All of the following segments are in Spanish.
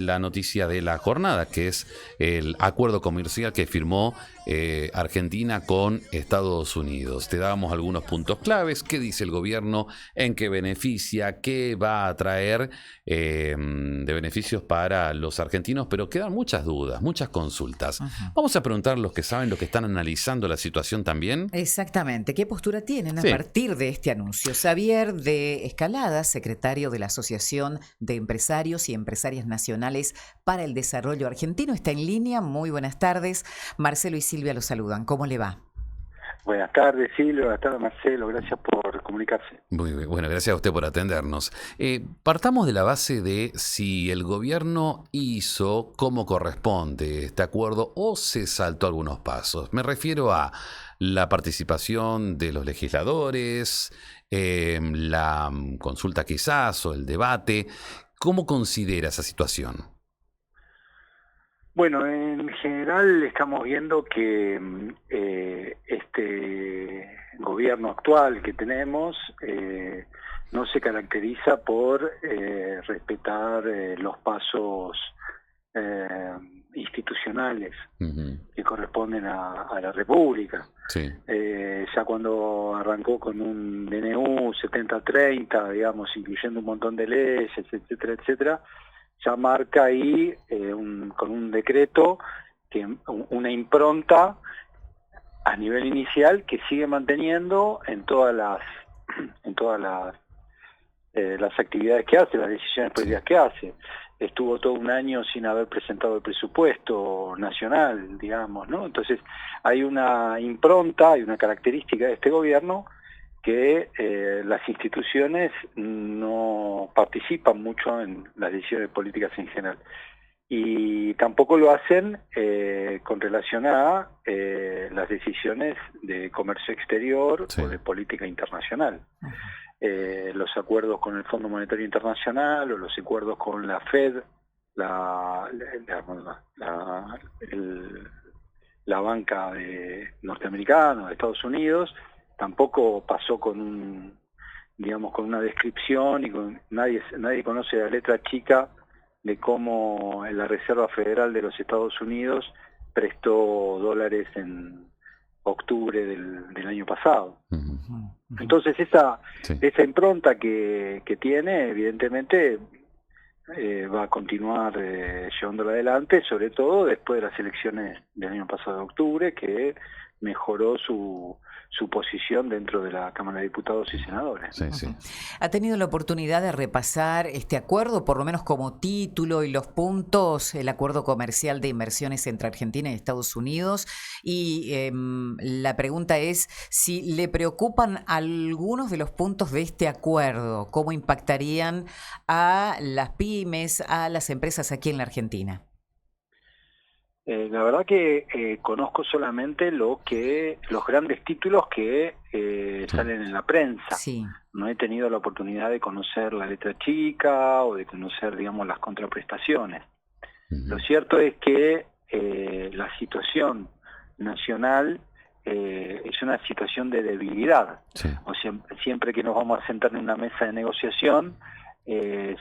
la noticia de la jornada, que es el acuerdo comercial que firmó Argentina con Estados Unidos. Te dábamos algunos puntos claves, qué dice el gobierno, en qué beneficia, qué va a traer de beneficios para los argentinos, pero quedan muchas dudas, muchas consultas. Ajá. Vamos a preguntar a los que saben, los que están analizando la situación también. Exactamente. ¿Qué postura tienen a Sí. partir de este anuncio? Xavier de Escalada, secretario de la Asociación de Empresarios y Empresarias Nacionales para el Desarrollo Argentino, está en línea. Muy buenas tardes. Marcelo y Silvia lo saludan. ¿Cómo le va? Buenas tardes, Silvia. Buenas tardes, Marcelo. Gracias por comunicarse. Muy bien. Bueno, gracias a usted por atendernos. Partamos de la base de si el gobierno hizo como corresponde este acuerdo o se saltó algunos pasos. Me refiero a la participación de los legisladores, la consulta quizás o el debate. ¿Cómo considera esa situación? Bueno, en general estamos viendo que este gobierno actual que tenemos no se caracteriza por respetar los pasos institucionales que corresponden a la República. Sí. Ya cuando arrancó con un DNU 70-30, digamos, incluyendo un montón de leyes, etcétera, etcétera, ya marca ahí con un decreto que una impronta a nivel inicial que sigue manteniendo en todas las actividades que hace, las decisiones políticas que hace. Estuvo todo un año sin haber presentado el presupuesto nacional, digamos, ¿no? Entonces hay una impronta, hay una característica de este gobierno que las instituciones no participan mucho en las decisiones políticas en general. Y tampoco lo hacen con relación a las decisiones de comercio exterior, sí, o de política internacional. Los acuerdos con el Fondo Monetario Internacional o los acuerdos con la Fed, la banca norteamericana de Estados Unidos, tampoco pasó con con una descripción, y nadie conoce la letra chica de cómo la Reserva Federal de los Estados Unidos prestó dólares en octubre del año pasado. Entonces esa impronta que tiene, evidentemente va a continuar llevándola adelante, sobre todo después de las elecciones del año pasado de octubre, que mejoró su posición dentro de la Cámara de Diputados y Senadores. Sí, sí. ¿Ha tenido la oportunidad de repasar este acuerdo, por lo menos como título y los puntos, el acuerdo comercial de inversiones entre Argentina y Estados Unidos? Y la pregunta es si le preocupan algunos de los puntos de este acuerdo, cómo impactarían a las pymes, a las empresas aquí en la Argentina. La verdad que conozco solamente los grandes títulos que salen en la prensa. Sí. No he tenido la oportunidad de conocer la letra chica o de conocer, digamos, las contraprestaciones. Lo cierto es que la situación nacional es una situación de debilidad. Sí. O sea, siempre que nos vamos a sentar en una mesa de negociación,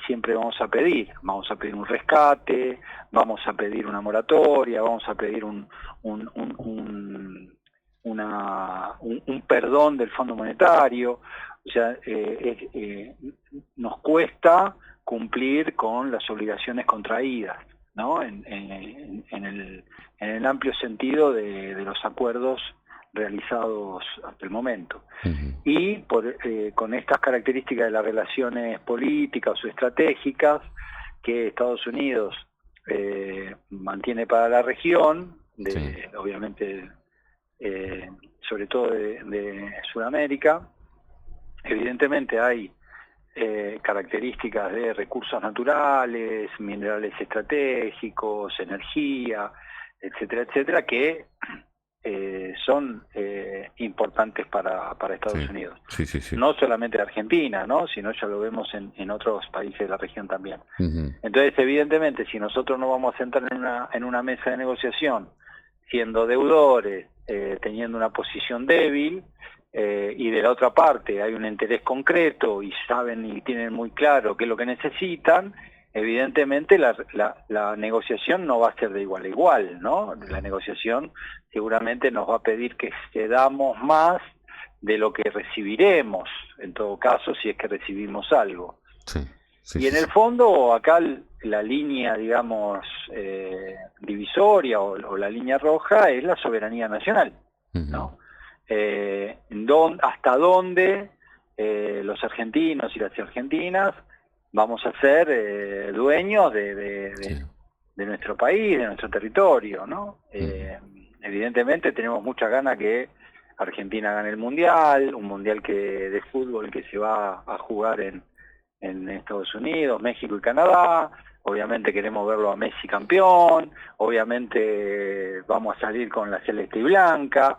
siempre vamos a pedir un rescate, vamos a pedir una moratoria, vamos a pedir un perdón del Fondo Monetario. O sea, nos cuesta cumplir con las obligaciones contraídas, ¿no? En el amplio sentido de los acuerdos realizados hasta el momento. Y con estas características de las relaciones políticas o estratégicas que Estados Unidos mantiene para la región, obviamente sobre todo de Sudamérica, evidentemente hay características de recursos naturales, minerales estratégicos, energía, etcétera, etcétera, que son importantes para Estados Unidos. Sí, sí, sí. No solamente Argentina, ¿no? Sino ya lo vemos en otros países de la región también. Entonces, evidentemente, si nosotros nos vamos a sentar en una mesa de negociación siendo deudores, teniendo una posición débil, y de la otra parte hay un interés concreto y saben y tienen muy claro qué es lo que necesitan, evidentemente la negociación no va a ser de igual a igual, ¿no? La negociación seguramente nos va a pedir que cedamos más de lo que recibiremos, en todo caso, si es que recibimos algo. Sí, sí, Y en sí, el sí. fondo, acá la línea, digamos, divisoria o la línea roja es la soberanía nacional, Ujú, ¿no? Hasta dónde los argentinos y las argentinas vamos a ser dueños sí. de nuestro país, de nuestro territorio, ¿no? Ujú, Evidentemente tenemos muchas ganas que Argentina gane el mundial, un mundial de fútbol que se va a jugar en Estados Unidos, México y Canadá. Obviamente queremos verlo a Messi campeón, obviamente vamos a salir con la celeste y blanca,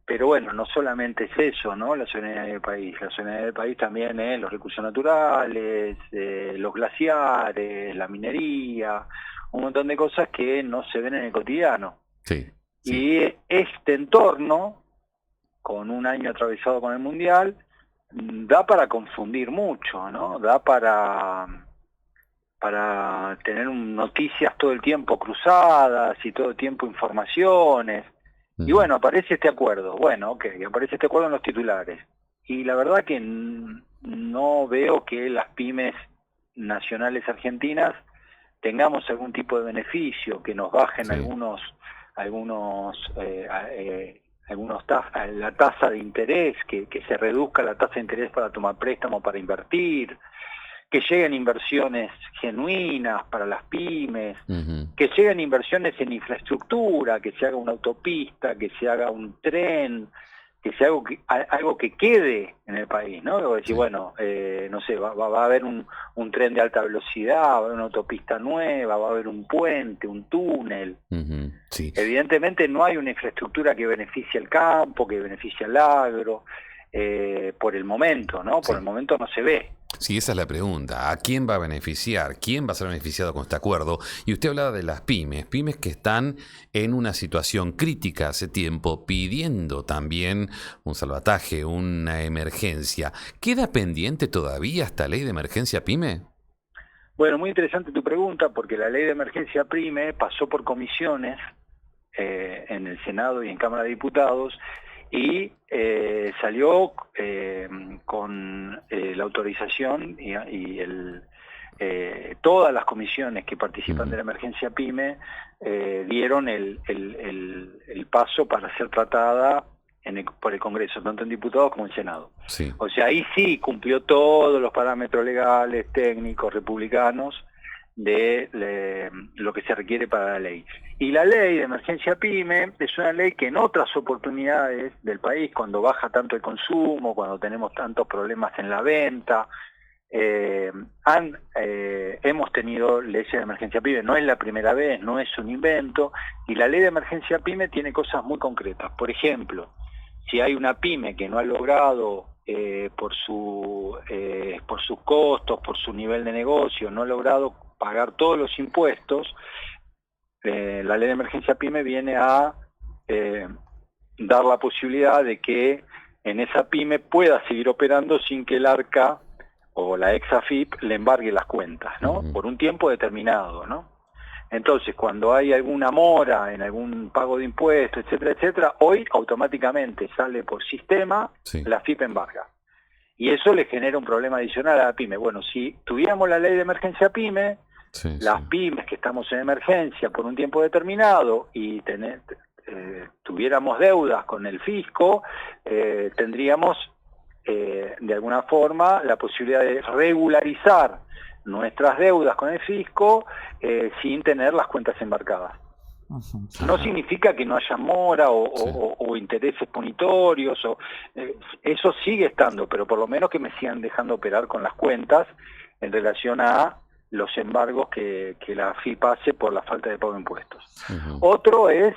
pero bueno, no solamente es eso, ¿no? La soberanía del país. La soberanía del país también es los recursos naturales, los glaciares, la minería, un montón de cosas que no se ven en el cotidiano. sí, sí. Y este entorno, con un año atravesado con el Mundial, da para confundir mucho, ¿no? Da para tener noticias todo el tiempo cruzadas y todo el tiempo informaciones. Y Ujú, bueno, aparece este acuerdo. Bueno, ok, aparece este acuerdo en los titulares. Y la verdad que no veo que las pymes nacionales argentinas tengamos algún tipo de beneficio, que nos bajen sí. algunos la tasa de interés, que se reduzca la tasa de interés para tomar préstamo, para invertir, que lleguen inversiones genuinas para las pymes, Ujú, que lleguen inversiones en infraestructura, que se haga una autopista, que se haga un tren, que sea algo que quede en el país, ¿no? Luego decir, sí. bueno, no sé, va a haber un tren de alta velocidad, va a haber una autopista nueva, va a haber un puente, un túnel. Ujú, sí. Evidentemente no hay una infraestructura que beneficie al campo, que beneficie al agro, por el momento, ¿no? Por el Sí. momento no se ve. Sí, esa es la pregunta. ¿A quién va a beneficiar? ¿Quién va a ser beneficiado con este acuerdo? Y usted hablaba de las pymes, pymes que están en una situación crítica hace tiempo, pidiendo también un salvataje, una emergencia. ¿Queda pendiente todavía esta ley de emergencia pyme? Bueno, muy interesante tu pregunta, porque la ley de emergencia PYME pasó por comisiones en el Senado y en Cámara de Diputados y salió con la autorización todas las comisiones que participan de Ujú, la emergencia PYME dieron el paso para ser tratada por el Congreso, tanto en diputados como en Senado. sí. O sea, ahí sí cumplió todos los parámetros legales, técnicos, republicanos de lo que se requiere para la ley. Y la ley de emergencia PYME es una ley que en otras oportunidades del país, cuando baja tanto el consumo, cuando tenemos tantos problemas en la venta, hemos tenido leyes de emergencia PYME, no es la primera vez, no es un invento, y la ley de emergencia PYME tiene cosas muy concretas. Por ejemplo, si hay una pyme que no ha logrado por sus costos, por su nivel de negocio, no ha logrado pagar todos los impuestos, la ley de emergencia PYME viene a eh, dar la posibilidad de que en esa pyme pueda seguir operando sin que el ARCA o la ex AFIP le embargue las cuentas, ¿no? Ujú, Por un tiempo determinado, ¿no? Entonces, cuando hay alguna mora en algún pago de impuestos, etcétera, etcétera, hoy automáticamente sale por sistema sí, la FIP embarga. Y eso le genera un problema adicional a la pyme. Bueno, si tuviéramos la ley de emergencia pyme, sí, sí. las pymes que estamos en emergencia por un tiempo determinado y tuviéramos deudas con el fisco, tendríamos de alguna forma la posibilidad de regularizar nuestras deudas con el fisco sin tener las cuentas embarcadas. Ujú. No Ajá, significa que no haya mora sí, o intereses punitorios, eso sigue estando, pero por lo menos que me sigan dejando operar con las cuentas en relación a los embargos que la AFIP hace por la falta de pago de impuestos. ujú, Otro es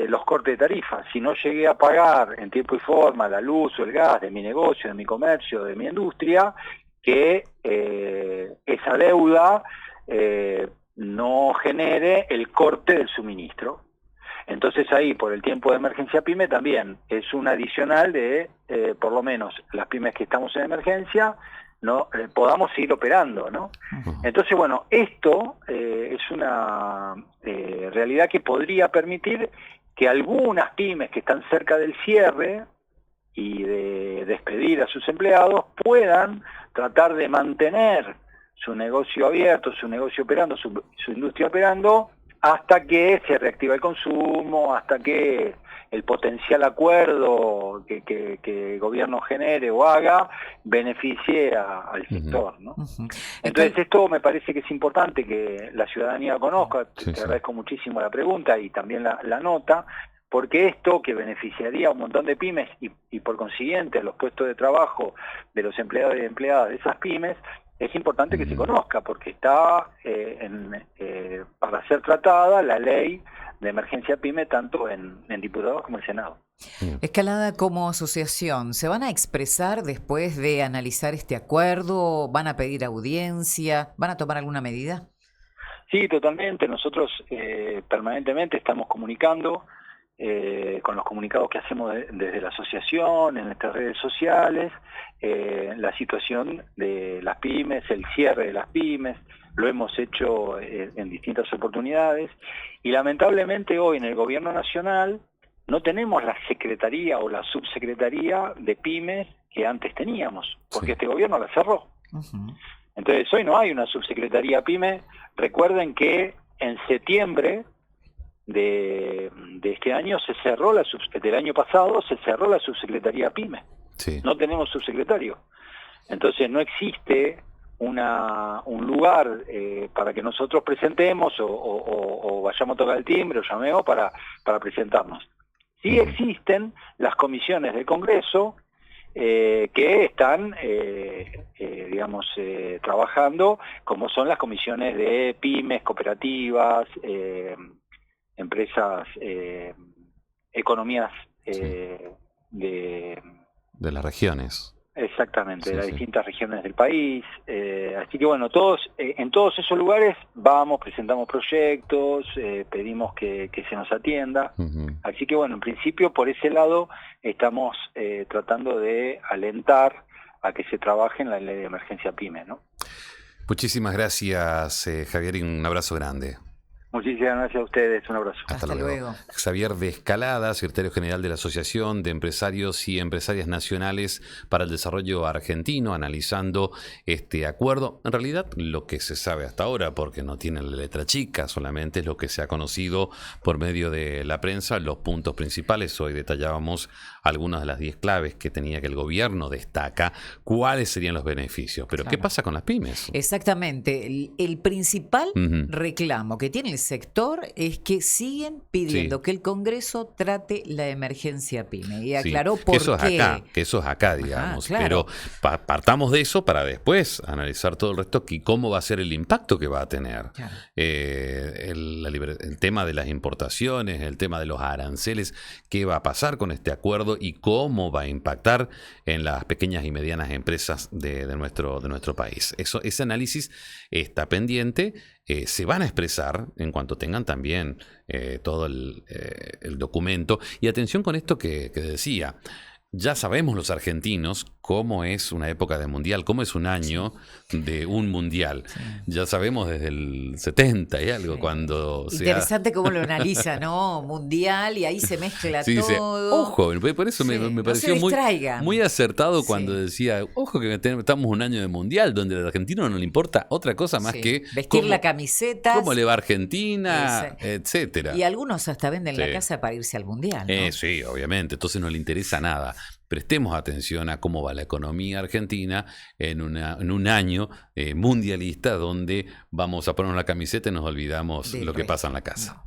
los cortes de tarifas. Si no llegué a pagar en tiempo y forma la luz o el gas de mi negocio, de mi comercio, de mi industria, que esa deuda no genere el corte del suministro. Entonces ahí, por el tiempo de emergencia PYME, también es un adicional de, por lo menos, las pymes que estamos en emergencia, no podamos seguir operando, ¿no? Entonces, bueno, esto es una realidad que podría permitir que algunas pymes que están cerca del cierre y de despedir a sus empleados puedan tratar de mantener su negocio abierto, su negocio operando, su industria operando, hasta que se reactiva el consumo, hasta que el potencial acuerdo que el gobierno genere o haga beneficie al sector, ¿no? Entonces esto me parece que es importante que la ciudadanía conozca. Te agradezco muchísimo la pregunta y también la nota, porque esto que beneficiaría a un montón de pymes y por consiguiente los puestos de trabajo de los empleados y empleadas de esas pymes, es importante que se conozca, porque está para ser tratada la ley de emergencia PYME tanto en diputados como en Senado. Escalada, como asociación, ¿se van a expresar después de analizar este acuerdo? ¿Van a pedir audiencia? ¿Van a tomar alguna medida? Sí, totalmente. Nosotros permanentemente estamos comunicando con los comunicados que hacemos desde la asociación, en nuestras redes sociales, la situación de las pymes, el cierre de las pymes. Lo hemos hecho en distintas oportunidades y lamentablemente hoy en el gobierno nacional no tenemos la secretaría o la subsecretaría de pymes que antes teníamos, porque este gobierno la cerró. Entonces hoy no hay una subsecretaría pyme. Recuerden que en septiembre de este año del año pasado se cerró la subsecretaría pyme. No tenemos subsecretario. Entonces no existe un lugar para que nosotros presentemos o vayamos a tocar el timbre o llamemos para presentarnos. Sí existen las comisiones del Congreso que están, trabajando, como son las comisiones de pymes, cooperativas, empresas, economías de las regiones. Exactamente, de las distintas regiones del país. Así que bueno, en todos esos lugares vamos, presentamos proyectos, pedimos que se nos atienda. Así que bueno, en principio por ese lado estamos tratando de alentar a que se trabaje en la ley de emergencia PYME, ¿no? Muchísimas gracias, Javier, y un abrazo grande. Muchísimas gracias a ustedes, un abrazo. Hasta luego. Xavier de Escalada, secretario general de la Asociación de Empresarios y Empresarias Nacionales para el Desarrollo Argentino, analizando este acuerdo. En realidad, lo que se sabe hasta ahora, porque no tiene la letra chica, solamente es lo que se ha conocido por medio de la prensa, los puntos principales. Hoy detallábamos algunas de las 10 claves que tenía que el gobierno destaca, cuáles serían los beneficios. Pero ¿qué pasa con las pymes? Exactamente. El principal reclamo que tiene el sector es que siguen pidiendo que el Congreso trate la emergencia PYME. Y aclaró por qué. Que eso es acá, digamos. Pero partamos de eso para después analizar todo el resto y cómo va a ser el impacto que va a tener. El tema de las importaciones, el tema de los aranceles, qué va a pasar con este acuerdo y cómo va a impactar en las pequeñas y medianas empresas de nuestro país. Ese análisis está pendiente. Se van a expresar en cuanto tengan también todo el documento. Y atención con esto que decía. Ya sabemos los argentinos cómo es una época de mundial, cómo es un año de un mundial. Ya sabemos desde el 70 y algo, cuando interesante cómo lo analiza, ¿no? Mundial, y ahí se mezcla todo. Ojo, por eso me pareció muy acertado cuando decía, ojo que estamos un año de mundial, donde al argentino no le importa otra cosa más que vestir la camiseta, cómo le va a Argentina, etcétera. Y algunos hasta venden la casa para irse al mundial, ¿no? Sí, obviamente, entonces no le interesa nada. Prestemos atención a cómo va la economía argentina en un año mundialista donde vamos a poner la camiseta y nos olvidamos lo que pasa en la casa.